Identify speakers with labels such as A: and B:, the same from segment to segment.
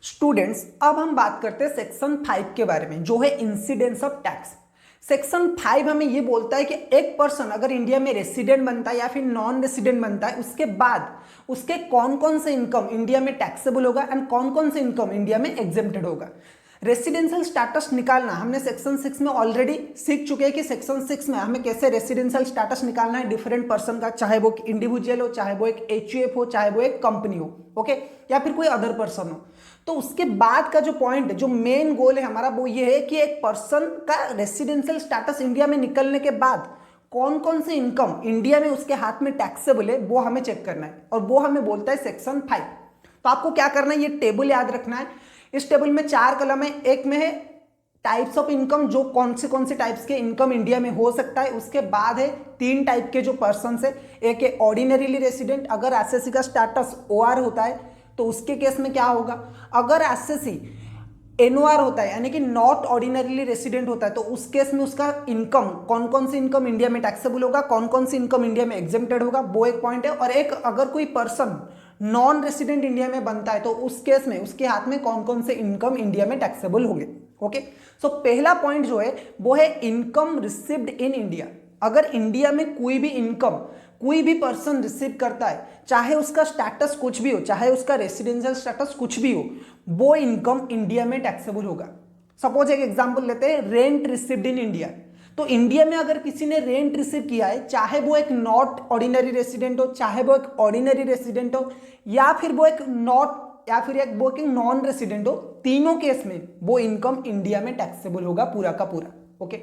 A: Students, अब हम बात करते हैं सेक्शन 5 के बारे में, जो है इंसिडेंस ऑफ टैक्स। सेक्शन 5 हमें ये बोलता है कि एक पर्सन अगर इंडिया में रेसिडेंट बनता है या फिर नॉन रेसिडेंट बनता है, उसके बाद उसके कौन कौन से इनकम इंडिया में टैक्सेबल होगा एंड कौन कौन से इनकम इंडिया में एग्जेम्प्टेड होगा। रेसिडेंशियल स्टेटस निकालना हमने सेक्शन 6 में ऑलरेडी सीख चुके हैं कि सेक्शन 6 में हमें कैसे रेसिडेंशियल स्टेटस निकालना है डिफरेंट पर्सन का, चाहे वो इंडिविजुअल हो, चाहे वो एक एचयूएफ हो, चाहे वो एक कंपनी हो, ओके, या फिर कोई अदर पर्सन हो। तो उसके बाद का जो पॉइंट है, जो मेन गोल है हमारा, वो ये है कि एक पर्सन का रेसिडेंशियल स्टेटस इंडिया में निकलने के बाद कौन कौन से इनकम इंडिया में उसके हाथ में टैक्सेबल है वो हमें चेक करना है, और वो हमें बोलता है सेक्शन 5। तो आपको क्या करना है, ये टेबल याद रखना है। इस टेबल में 4 कलम है। एक में है टाइप्स ऑफ इनकम, जो कौन से टाइप्स के इनकम इंडिया में हो सकता है। उसके बाद है 3 टाइप के जो पर्सन है। एक है ऑर्डिनरीली रेसिडेंट, अगर एसएससी का स्टेटस ओआर होता है तो उसके केस में क्या होगा, अगर एसएससी एनओआर होता है यानी कि नॉट ऑर्डिनरीली रेसिडेंट होता है, तो उस केस में उसका इनकम, कौन कौन सी इनकम इंडिया में टैक्सेबल होगा, कौन कौन सी इनकम इंडिया में एग्जेम्प्टेड होगा, वो एक पॉइंट है। और एक, अगर कोई पर्सन नॉन रेसिडेंट इंडिया में बनता है तो उस केस में उसके हाथ में कौन कौन से इनकम इंडिया में टैक्सेबल होंगे। ओके, सो पहला पॉइंट जो है वो है इनकम रिसीव्ड इन इंडिया। अगर इंडिया में कोई भी इनकम कोई भी पर्सन रिसीव करता है, चाहे उसका स्टेटस कुछ भी हो, चाहे उसका रेसिडेंशियल स्टेटस कुछ भी हो, वो इनकम इंडिया में टैक्सेबल होगा। सपोज एक एग्जांपल लेते हैं, रेंट रिसीव्ड इन इंडिया। तो इंडिया में अगर किसी ने रेंट रिसीव किया है, चाहे वो एक नॉट ऑर्डिनरी रेसिडेंट हो, चाहे वो एक ऑर्डिनरी रेसिडेंट हो, या फिर वो एक नॉन रेसिडेंट हो, तीनों केस में वो इनकम इंडिया में टैक्सेबल होगा पूरा का पूरा। ओके,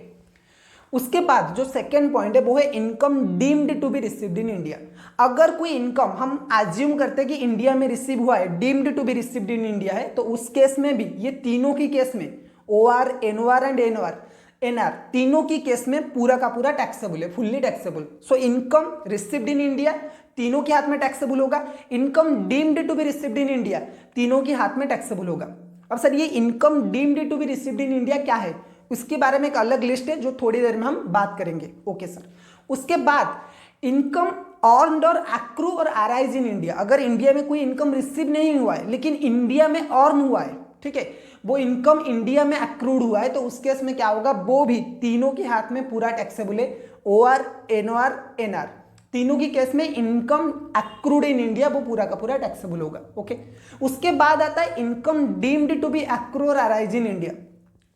A: उसके बाद जो सेकेंड पॉइंट है वो है income deemed to be received in India. अगर कोई इनकम हम एज्यूम करते हैं कि इंडिया में रिसीव हुआ है, deemed to be received in India है, तो उस केस में भी, ये तीनों की केस में, ओआर, एनओआर एंड एनआर, तीनों की केस में पूरा का पूरा टैक्सेबल है, fully taxable. So income received in India तीनों के हाथ में टैक्सेबल होगा, income deemed to be received in India तीनों के हाथ में टैक्सेबल होगा। अब सर, ये income deemed to be received in India क्या है, उसके बारे में एक अलग लिस्ट है जो थोड़ी देर में हम बात करेंगे। ओके सर, उसके बाद इनकम अर्न्ड और एक्रू और अराइज इन इंडिया। अगर इंडिया में कोई इनकम रिसीव नहीं हुआ है लेकिन इंडिया में अर्न हुआ है, ठीक है, वो इनकम इंडिया में एक्रूड हुआ है, तो उस केस में क्या होगा, वो भी तीनों के हाथ में पूरा टैक्सेबल है। ओआर, एनओआर, एनआर, तीनों की केस में इनकम एक्रूड इन इंडिया वो पूरा का पूरा टैक्सेबल होगा। ओके, उसके बाद आता है income deemed to be accrue और अराइज इन इंडिया।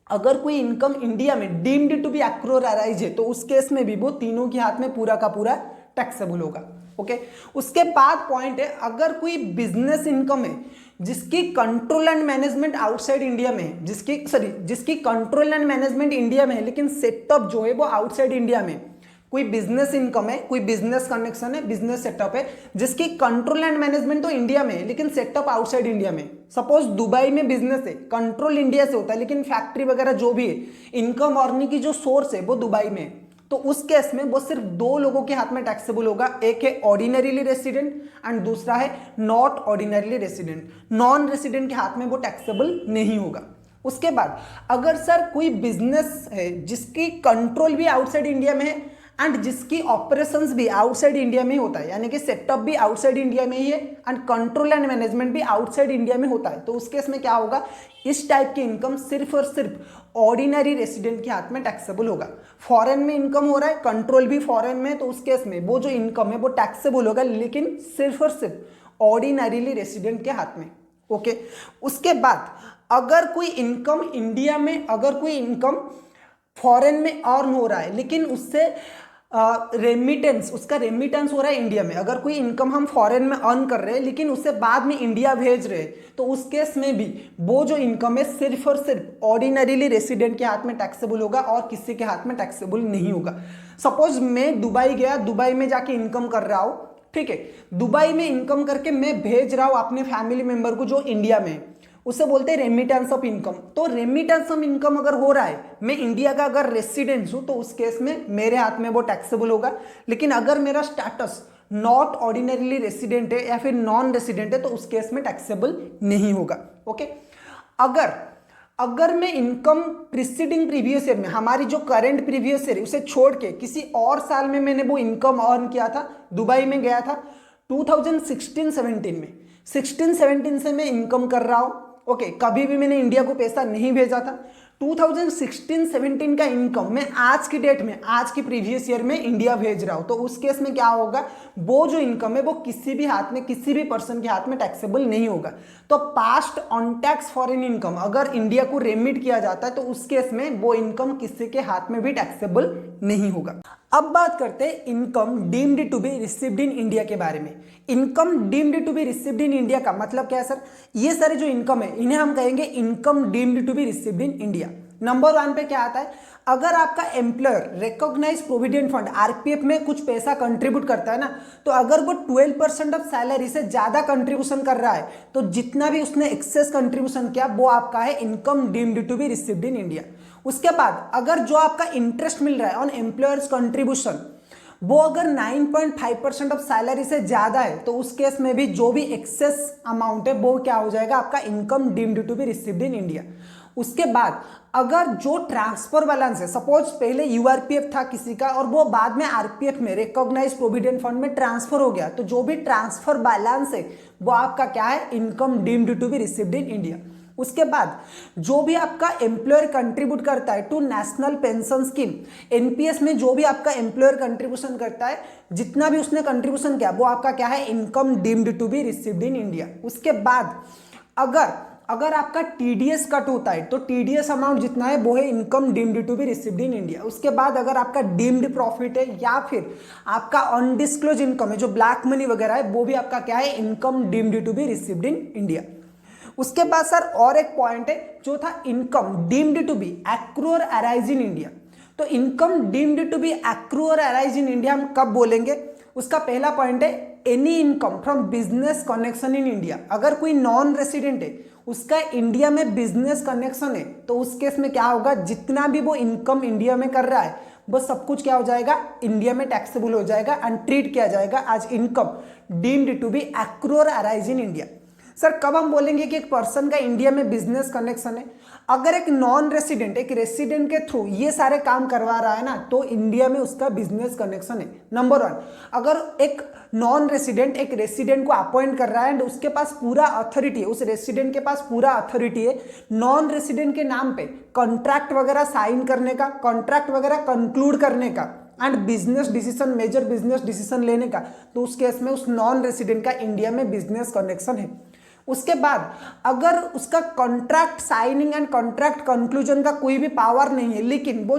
A: अगर कोई इनकम इंडिया में डीम्ड टू बी एक्रू और अराइज है तो उस केस में भी वो तीनों के हाथ में पूरा का पूरा टैक्सेबल होगा। ओके, उसके बाद पॉइंट है, अगर कोई बिजनेस इनकम है जिसकी control and management outside India में है, जिसकी कंट्रोल एंड मैनेजमेंट इंडिया में है लेकिन सेटअप जो है वो आउटसाइड इंडिया में, कोई बिजनेस इनकम है, कोई बिजनेस कनेक्शन है, बिजनेस सेटअप है, जिसकी कंट्रोल एंड मैनेजमेंट तो इंडिया में है लेकिन सेटअप आउटसाइड इंडिया में। सपोज दुबई में बिजनेस है, कंट्रोल इंडिया से होता है लेकिन फैक्ट्री वगैरह जो भी है, इनकम अर्निंग की जो सोर्स है वो दुबई में है, तो उस केस में वो सिर्फ 2 लोगों के हाथ में टैक्सेबल होगा। एक है ऑर्डिनरीली रेसिडेंट एंड दूसरा है not ordinarily resident. Non resident के हाथ में वो टैक्सेबल नहीं होगा। उसके बाद अगर सर कोई बिजनेस है जिसकी कंट्रोल भी आउटसाइड इंडिया में है एंड जिसकी ऑपरेशंस भी आउटसाइड इंडिया में ही होता है, यानी कि सेटअप भी आउटसाइड इंडिया में ही है एंड कंट्रोल एंड मैनेजमेंट भी आउटसाइड इंडिया में होता है, तो उस केस में क्या होगा, इस टाइप की इनकम सिर्फ और सिर्फ ऑर्डिनरी रेसिडेंट के हाथ में टैक्सेबल होगा। फॉरेन में इनकम हो रहा है, कंट्रोल भी फॉरेन में, तो उस केस में वो जो इनकम है वो टैक्सेबल होगा लेकिन सिर्फ और सिर्फ ऑर्डिनरीली रेसिडेंट के हाथ में। ओके, उसके बाद अगर कोई इनकम इंडिया में, अगर कोई इनकम फॉरेन में अर्न हो रहा है लेकिन उससे रेमिटेंस, उसका रेमिटेंस हो रहा है इंडिया में, अगर कोई इनकम हम फॉरेन में अर्न कर रहे हैं लेकिन उससे बाद में इंडिया भेज रहे हैं, तो उस केस में भी वो जो इनकम है सिर्फ और सिर्फ ऑर्डिनरीली रेसिडेंट के हाथ में टैक्सेबल होगा और किसी के हाथ में टैक्सेबल नहीं होगा। सपोज मैं दुबई गया, दुबई में जाके इनकम कर रहा हूँ, ठीक है, दुबई में इनकम करके मैं भेज रहा हूँ अपने फैमिली मेंबर को जो इंडिया में, उसे बोलते हैं रेमिटेंस ऑफ इनकम। तो रेमिटेंस ऑफ इनकम अगर हो रहा है, मैं इंडिया का अगर रेसिडेंट हूं, तो उस केस में मेरे हाथ में वो टैक्सेबल होगा। लेकिन अगर मेरा स्टेटस नॉट ऑर्डिनरीली रेसिडेंट है या फिर नॉन रेसिडेंट है तो उस केस में टैक्सेबल नहीं होगा। ओके, अगर मैं इनकम प्रीसीडिंग प्रीवियस ईयर में, हमारी जो करंट प्रीवियस ईयर उसे छोड़ के किसी और साल में मैंने वो इनकम अर्न किया था, दुबई में गया था 2016-17 में, 16-17 से मैं इनकम कर रहा हूं, ओके, कभी भी मैंने इंडिया को पैसा नहीं भेजा था। 2016-17 का इनकम मैं आज की डेट में, आज की प्रीवियस ईयर में इंडिया भेज रहा हूं, तो उस केस में क्या होगा, वो जो इनकम है वो किसी भी हाथ में, किसी भी पर्सन के हाथ में टैक्सेबल नहीं होगा। तो past on tax foreign income अगर इंडिया को रेमिट किया जाता है तो उस केस में वो इनकम किसी के हाथ में भी टैक्सेबल नहीं होगा। अब बात करते हैं income deemed to be received in India के बारे में। Income deemed to be received in India का मतलब क्या है सर? ये सारे जो इनकम है इन्हें हम कहेंगे income deemed to be received in India. Number 1 पे क्या आता है, अगर आपका employer recognise provident fund RPF में कुछ पैसा कंट्रीब्यूट करता है ना, तो अगर वो 12% ऑफ सैलरी से ज्यादा कंट्रीब्यूशन कर रहा है तो जितना भी उसने एक्सेस कंट्रीब्यूशन किया वो आपका है income deemed to be received in India. उसके बाद अगर जो आपका इंटरेस्ट मिल रहा है ऑन एम्प्लॉयर्स कंट्रीब्यूशन वो अगर 9.5% ऑफ सैलरी से ज्यादा है तो उस केस में भी जो भी एक्सेस अमाउंट है वो क्या हो जाएगा, आपका income deemed to be received in India. उसके बाद अगर जो ट्रांसफर बैलेंस है, सपोज पहले यूआरपीएफ था किसी का और वो बाद में आरपीएफ में रिकॉग्नाइज प्रोविडेंट फंड में ट्रांसफर हो गया, तो जो भी ट्रांसफर बैलेंस है वो आपका क्या है, income deemed to be received in India. उसके बाद जो भी आपका एम्प्लॉयर कंट्रीब्यूट करता है to national pension scheme, NPS में जो भी आपका एम्प्लॉयर कंट्रीब्यूशन करता है, जितना भी उसने कंट्रीब्यूशन किया वो आपका क्या है, income deemed to be received in India. उसके बाद अगर आपका टीडीएस कट होता है तो टीडीएस अमाउंट जितना है वो है income deemed to be received in India. उसके बाद अगर आपका डीम्ड प्रॉफिट है या फिर आपका अनडिस्क्लोज इनकम है जो ब्लैक मनी वगैरह है वो भी आपका क्या है, income deemed to be received in India. उसके बाद सर और एक पॉइंट है जो था income deemed to be accrue और अराइज इन इंडिया। तो income deemed to be accrue और अराइज इन इंडिया हम कब बोलेंगे? उसका पहला पॉइंट है any income from business connection in India. अगर कोई नॉन रेसिडेंट है उसका इंडिया में बिजनेस कनेक्शन है तो उस केस में क्या होगा, जितना भी वो इनकम इंडिया में कर रहा है वो सब कुछ क्या हो जाएगा, इंडिया में टैक्सेबल हो जाएगा एंड ट्रीट किया जाएगा as income deemed to be accrue और अराइज इन इंडिया। सर कब हम बोलेंगे कि एक पर्सन का इंडिया में बिजनेस कनेक्शन है? अगर एक नॉन रेसिडेंट एक रेसिडेंट के थ्रू ये सारे काम करवा रहा है ना तो इंडिया में उसका बिजनेस कनेक्शन है। नंबर 1, अगर एक नॉन रेसिडेंट एक रेसिडेंट को अपॉइंट कर रहा है एंड उसके पास पूरा अथॉरिटी है, उस रेसिडेंट के पास पूरा अथॉरिटी है नॉन रेसिडेंट के नाम पे कॉन्ट्रैक्ट वगैरह साइन करने का, कॉन्ट्रैक्ट वगैरह कंक्लूड करने का and business decision, major business decision लेने का, तो उस केस में उस नॉन रेसिडेंट का इंडिया में बिजनेस कनेक्शन है। उसके बाद अगर उसका contract signing and contract conclusion का कोई भी पावर नहीं है, लेकिन वो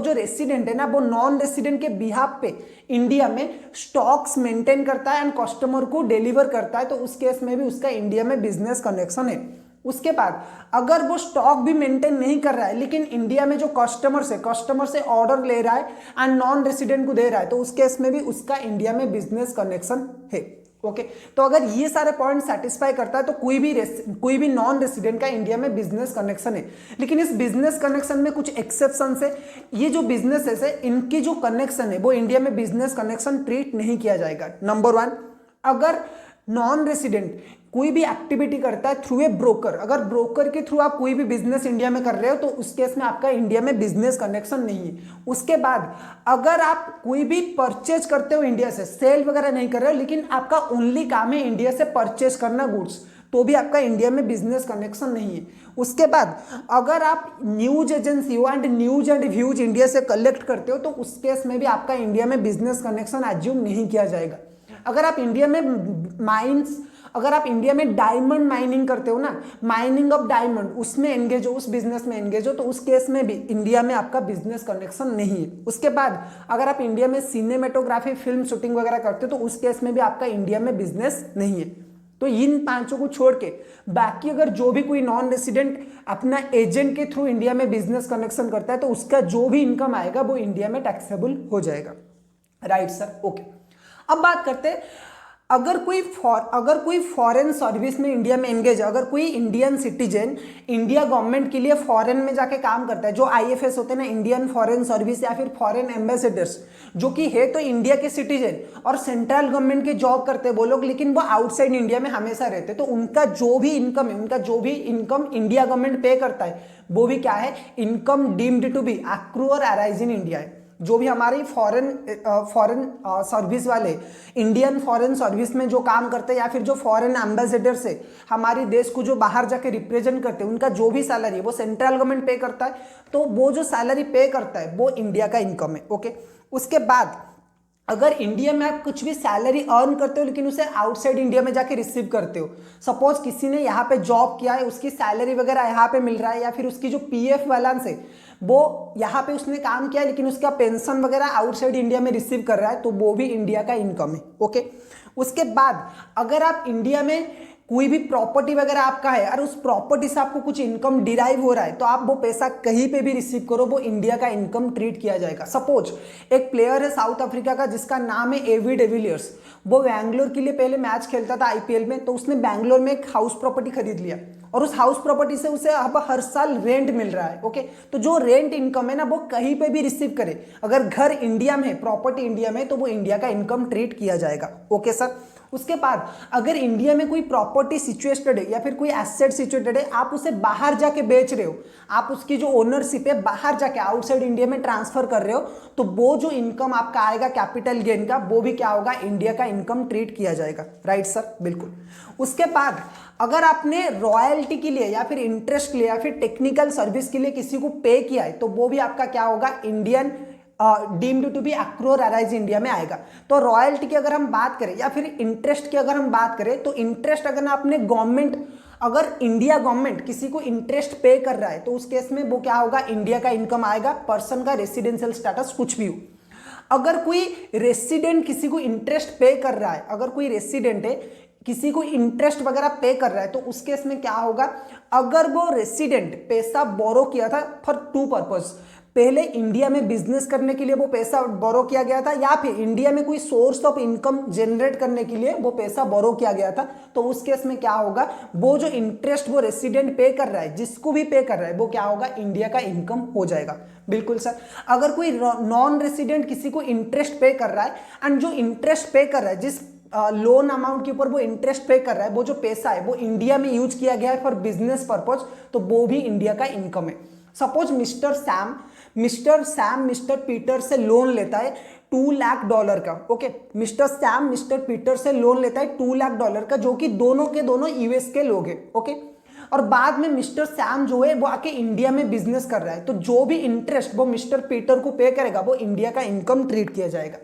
A: जो रेसिडेंट है ना वो नॉन रेसिडेंट के बिहाफ पे इंडिया में स्टॉक्स मेंटेन करता है एंड कस्टमर को डिलीवर करता है, तो उस केस में भी उसका इंडिया में बिजनेस कनेक्शन है। उसके बाद अगर वो स्टॉक भी मेंटेन नहीं कर रहा है लेकिन इंडिया में जो कस्टमर से ऑर्डर ले रहा है एंड नॉन रेसिडेंट को दे रहा है तो उस केस में भी उसका इंडिया में बिजनेस कनेक्शन है। ओके, तो अगर ये सारे पॉइंट सेटिस्फाई करता है तो कोई भी नॉन रेसिडेंट का इंडिया में बिजनेस कनेक्शन है। लेकिन इस बिजनेस कनेक्शन में कुछ एक्सेप्शंस है। ये जो बिजनेसेस है इनकी जो कनेक्शन है वो इंडिया में बिजनेस कनेक्शन ट्रीट नहीं किया जाएगा। नंबर 1, अगर नॉन रेसिडेंट कोई भी एक्टिविटी करता है थ्रू ए ब्रोकर, अगर ब्रोकर के थ्रू आप कोई भी बिजनेस इंडिया में कर रहे हो तो उस केस में आपका इंडिया में बिजनेस कनेक्शन नहीं है। उसके बाद अगर आप कोई भी परचेज करते हो इंडिया से, सेल वगैरह नहीं कर रहे हो लेकिन आपका ओनली काम है इंडिया से परचेज करना गुड्स, तो भी आपका इंडिया में बिजनेस कनेक्शन नहीं है। उसके बाद अगर आप न्यूज एजेंसी हो and news and views India से कलेक्ट करते हो तो उस केस में भी आपका इंडिया में बिजनेस कनेक्शन एज्यूम नहीं किया जाएगा। अगर आप इंडिया में डायमंड माइनिंग करते हो ना, माइनिंग ऑफ डायमंड, उसमें एंगेज हो, उस बिजनेस में एंगेज हो, तो उस केस में भी इंडिया में आपका बिजनेस कनेक्शन नहीं है। उसके बाद अगर आप इंडिया में सिनेमेटोग्राफी, फिल्म शूटिंग वगैरह करते हो तो उस केस में भी आपका इंडिया में बिजनेस नहीं है। तो इन पांचों को छोड़ के बाकी अगर जो भी कोई नॉन रेसिडेंट अपना एजेंट के थ्रू इंडिया में बिजनेस कनेक्शन करता है तो उसका जो भी इनकम आएगा वो इंडिया में टैक्सेबल हो जाएगा। Right sir, okay. अब बात करते हैं अगर कोई फॉरेन सर्विस में इंडिया में एंगेज है, अगर कोई इंडियन सिटीजन इंडिया गवर्नमेंट के लिए फॉरेन में जाके काम करता है, जो आईएफएस होते हैं ना, इंडियन फॉरेन सर्विस या फिर फॉरेन एम्बेसडर्स, जो कि है तो इंडिया के सिटीजन और सेंट्रल गवर्नमेंट के जॉब करते हैं वो लोग, लेकिन वो आउटसाइड इंडिया में हमेशा रहते हैं, तो उनका जो भी इनकम है, उनका जो भी इनकम इंडिया गवर्नमेंट पे करता है वो भी क्या है, income deemed to be accrue और अराइज इन इंडिया है। जो भी हमारी फॉरेन सर्विस वाले इंडियन फॉरेन सर्विस में जो काम करते हैं या फिर जो फॉरेन एम्बेसडर से हमारे देश को जो बाहर जाके रिप्रेजेंट करते हैं, उनका जो भी सैलरी है वो सेंट्रल गवर्नमेंट पे करता है, तो वो जो सैलरी पे करता है वो इंडिया का इनकम है। ओके, उसके बाद अगर इंडिया में आप कुछ भी सैलरी अर्न करते हो लेकिन उसे आउटसाइड इंडिया में जाके रिसीव करते हो, सपोज किसी ने यहाँ पे जॉब किया है, उसकी सैलरी वगैरह यहाँ पे मिल रहा है, या फिर उसकी जो पीएफ बैलेंस है वो यहाँ पे उसने काम किया है लेकिन उसका पेंशन वगैरह आउटसाइड इंडिया में रिसीव कर रहा है, तो वो भी इंडिया का इनकम है। ओके, उसके बाद अगर आप इंडिया में कोई भी प्रॉपर्टी वगैरह आपका है और उस प्रॉपर्टी से आपको कुछ इनकम डिराइव हो रहा है, तो आप वो पैसा कहीं पे भी रिसीव करो, वो इंडिया का इनकम ट्रीट किया जाएगा। सपोज एक प्लेयर है साउथ अफ्रीका का जिसका नाम है एवी डिविलियर्स, वो बैंगलोर के लिए पहले मैच खेलता था आईपीएल में, तो उसने बैंगलोर में एक हाउस प्रॉपर्टी खरीद लिया और उस हाउस प्रॉपर्टी से उसे अब हर साल रेंट मिल रहा है। ओके, तो जो रेंट इनकम है ना वो कहीं पे भी रिसीव करे, अगर घर इंडिया में है, प्रॉपर्टी इंडिया में, तो वो इंडिया का इनकम ट्रीट किया जाएगा। ओके सर, उसके बाद अगर इंडिया में कोई प्रॉपर्टी सिचुएटेड है या फिर कोई एसेट सिचुएटेड है, आप उसे बाहर जाके बेच रहे हो, आप उसकी जो ओनरशिप है बाहर जाके आउटसाइड इंडिया में ट्रांसफर कर रहे हो, तो वो जो इनकम आपका आएगा कैपिटल गेन का, वो भी क्या होगा, इंडिया का इनकम ट्रीट किया जाएगा। राइट सर, बिल्कुल। उसके बाद अगर आपने रॉयल्टी के लिए या फिर इंटरेस्ट के लिए या फिर टेक्निकल सर्विस के लिए किसी को पे किया है, तो वो भी आपका क्या होगा, Indian deemed to be accrue arise India में आएगा। तो रॉयल्टी की अगर हम बात करें या फिर इंटरेस्ट की अगर हम बात करें, तो इंटरेस्ट अगर आपने गवर्नमेंट, अगर इंडिया गवर्नमेंट किसी को इंटरेस्ट पे कर रहा है, तो उस केस में वो क्या होगा, इंडिया का इनकम आएगा, पर्सन का रेसिडेंशियल स्टेटस कुछ भी हो। अगर कोई रेसिडेंट किसी को इंटरेस्ट पे कर रहा है, अगर कोई रेसिडेंट है किसी को इंटरेस्ट वगैरह पे कर रहा है, तो उस केस में क्या होगा, अगर वो रेसिडेंट पैसा बोरो किया था फॉर टू पर्पस, पहले इंडिया में बिजनेस करने के लिए वो पैसा बोरो किया गया था, या फिर इंडिया में कोई सोर्स ऑफ इनकम जनरेट करने के लिए वो पैसा बोरो किया गया था, तो उस केस में क्या होगा, वो जो इंटरेस्ट वो रेसिडेंट पे कर रहा है, जिसको भी पे कर रहा है, वो क्या होगा, इंडिया का इनकम हो जाएगा। बिल्कुल सर। अगर कोई नॉन रेसिडेंट किसी को इंटरेस्ट पे कर रहा है, एंड जो इंटरेस्ट पे कर रहा है, जिस लोन अमाउंट के ऊपर वो इंटरेस्ट पे कर रहा है, वो जो पैसा है वो इंडिया में यूज किया गया है फॉर बिजनेस पर्पज, तो वो भी इंडिया का इनकम है। Suppose mister Sam mister Peter से लोन लेता है $2 लाख का। Okay, mister Sam mister Peter से लोन लेता है $2 लाख का, जो कि दोनों के दोनों यूएस के लोग हैं। ओके, और बाद में मिस्टर सैम जो है वो आके इंडिया में बिजनेस कर रहा है, तो जो भी इंटरेस्ट वो मिस्टर पीटर को पे करेगा वो इंडिया का इनकम ट्रीट किया जाएगा।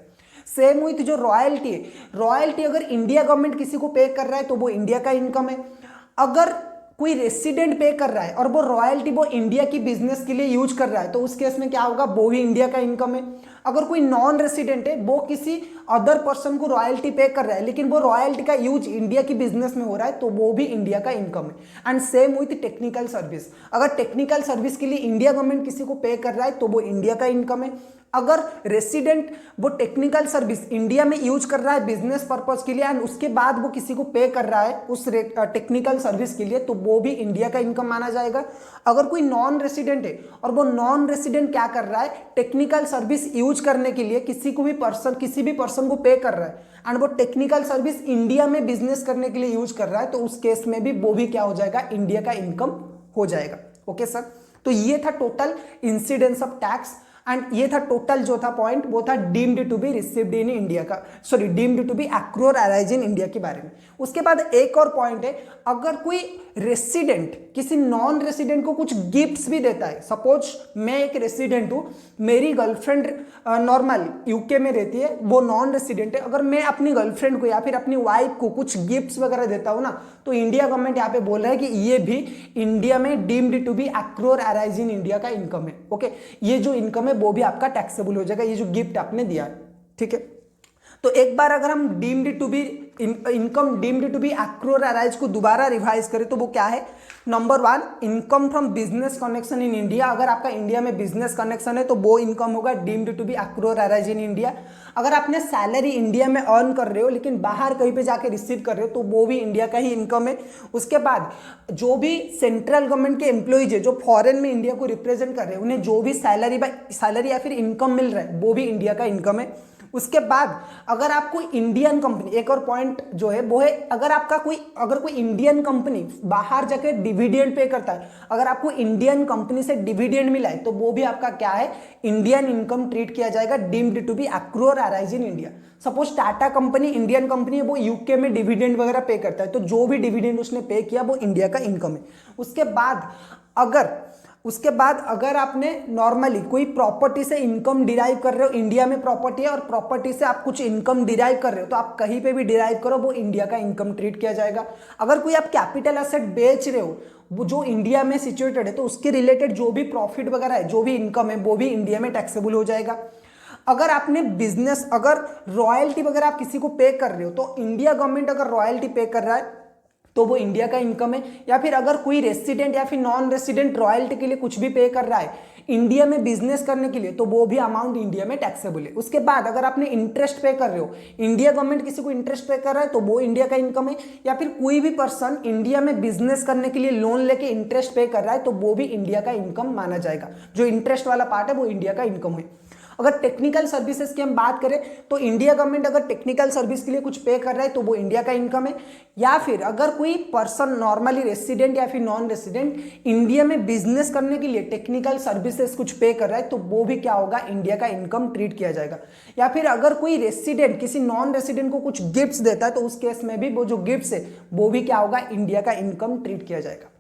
A: सेम हुई जो रॉयल्टी है, रॉयल्टी अगर इंडिया गवर्नमेंट किसी को पे कर रहा है तो वो इंडिया का इनकम है। अगर कोई रेसिडेंट पे कर रहा है और वो रॉयल्टी वो इंडिया की बिजनेस के लिए यूज कर रहा है, तो उस केस में क्या होगा, वो भी इंडिया का इनकम है। अगर कोई नॉन रेसिडेंट है, वो किसी अदर पर्सन को रॉयल्टी पे कर रहा है लेकिन वो रॉयल्टी का यूज इंडिया की बिजनेस में हो रहा है, तो वो भी इंडिया का इनकम है। एंड सेम हुई टेक्निकल सर्विस, अगर टेक्निकल सर्विस के लिए इंडिया गवर्नमेंट किसी को पे कर रहा है तो वो इंडिया का इनकम है। अगर रेसिडेंट वो टेक्निकल सर्विस इंडिया में यूज कर रहा है बिजनेस पर्पज के लिए एंड उसके बाद वो किसी को पे कर रहा है उस टेक्निकल सर्विस के लिए, तो वो भी इंडिया का इनकम माना जाएगा। अगर कोई नॉन रेसिडेंट है और वो नॉन रेसिडेंट क्या कर रहा है, टेक्निकल सर्विस यूज करने के लिए किसी भी पर्सन को पे कर रहा है एंड वो टेक्निकल सर्विस इंडिया में बिजनेस करने के लिए यूज कर रहा है, तो उस केस में भी वो भी क्या हो जाएगा, इंडिया का इनकम हो जाएगा। ओके सर, तो ये था total incidence of tax and ये था टोटल जो था पॉइंट, वो था deemed to be received in India का, sorry deemed to be accrue arise in India के बारे में। उसके बाद एक और पॉइंट है, अगर कोई रेसिडेंट किसी नॉन रेसिडेंट को कुछ गिफ्ट्स भी देता है, सपोज मैं एक रेसिडेंट हूं, मेरी गर्लफ्रेंड नॉर्मल यूके में रहती है, वो नॉन रेसिडेंट है, अगर मैं अपनी गर्लफ्रेंड को या फिर अपनी वाइफ को कुछ गिफ्ट्स वगैरह देता हूं ना, तो इंडिया गवर्नमेंट यहाँ पे बोल रहा है कि ये भी इंडिया में deemed to be accrue arise in India का इनकम है। ओके, ये जो इनकम है वो भी आपका टैक्सेबल हो जाएगा, ये जो गिफ्ट आपने दिया है। ठीक है, तो एक बार अगर हम deemed to be income deemed to be accrue arise को दोबारा रिवाइज करें तो वो क्या है, number 1 income from business connection in India, अगर आपका इंडिया में बिजनेस कनेक्शन है तो वो इनकम होगा deemed to be accrue arise in India. अगर आपने सैलरी इंडिया में अर्न कर रहे हो लेकिन बाहर कहीं पे जाके रिसीव कर रहे हो, तो वो भी इंडिया का ही इनकम है। उसके बाद जो भी सेंट्रल गवर्नमेंट के एम्प्लॉइज है जो फॉरेन में इंडिया को रिप्रेजेंट कर रहे हैं, उन्हें जो भी सैलरी या फिर इनकम मिल रहा है वो भी इंडिया का इनकम है। उसके बाद अगर आपको इंडियन कंपनी, एक और पॉइंट जो है वो है, अगर कोई इंडियन कंपनी बाहर जाके डिविडेंड पे करता है, अगर आपको इंडियन कंपनी से डिविडेंड मिला है तो वो भी आपका क्या है, इंडियन इनकम ट्रीट किया जाएगा, डीम्ड टू बी एक्रू और arise in India. Suppose Tata company Indian company है, वो यूके में डिविडेंड वगैरह पे करता है, तो जो भी डिविडेंड उसने पे किया वो इंडिया का इनकम है। उसके बाद अगर आपने नॉर्मली कोई प्रॉपर्टी से इनकम डिराइव कर रहे हो, इंडिया में प्रॉपर्टी है और प्रॉपर्टी से आप कुछ इनकम डिराइव कर रहे हो, तो आप कहीं पे भी डिराइव करो वो इंडिया का इनकम ट्रीट किया जाएगा। अगर कोई आप कैपिटल एसेट बेच रहे हो वो जो इंडिया में सिचुएटेड है, तो उसके रिलेटेड जो भी प्रॉफिट वगैरह है, जो भी इनकम है, वो भी इंडिया में टैक्सेबल हो जाएगा। अगर आपने बिजनेस, अगर रॉयल्टी वगैरह आप किसी को पे कर रहे हो, तो इंडिया गवर्नमेंट अगर रॉयल्टी पे कर रहा है तो वो इंडिया का इनकम है। या फिर अगर कोई रेसिडेंट या फिर नॉन रेसिडेंट रॉयल्टी के लिए कुछ भी पे कर रहा है इंडिया में बिजनेस करने के लिए, तो वो भी अमाउंट इंडिया में टैक्सेबल है। उसके बाद अगर आपने इंटरेस्ट पे कर रहे हो, इंडिया गवर्नमेंट किसी को इंटरेस्ट पे कर रहा है, तो वो इंडिया का इनकम है। या फिर कोई भी पर्सन इंडिया में बिजनेस करने के लिए लोन लेके इंटरेस्ट पे कर रहा है, तो वो भी इंडिया का इनकम माना जाएगा। जो इंटरेस्ट वाला पार्ट है वो इंडिया का इनकम है। अगर टेक्निकल सर्विसेज की हम बात करें तो इंडिया गवर्नमेंट अगर टेक्निकल सर्विस के लिए कुछ पे कर रहा है तो वो इंडिया का इनकम है। या फिर अगर कोई पर्सन नॉर्मली रेसिडेंट या फिर नॉन रेसिडेंट इंडिया में बिजनेस करने के लिए टेक्निकल सर्विसेज कुछ पे कर रहा है, तो वो भी क्या होगा, इंडिया का इनकम ट्रीट किया जाएगा। या फिर अगर कोई रेसिडेंट किसी नॉन रेसिडेंट को कुछ गिफ्ट्स देता है, तो उस केस में भी वो जो गिफ्ट्स है वो भी क्या होगा, इंडिया का इनकम ट्रीट किया जाएगा।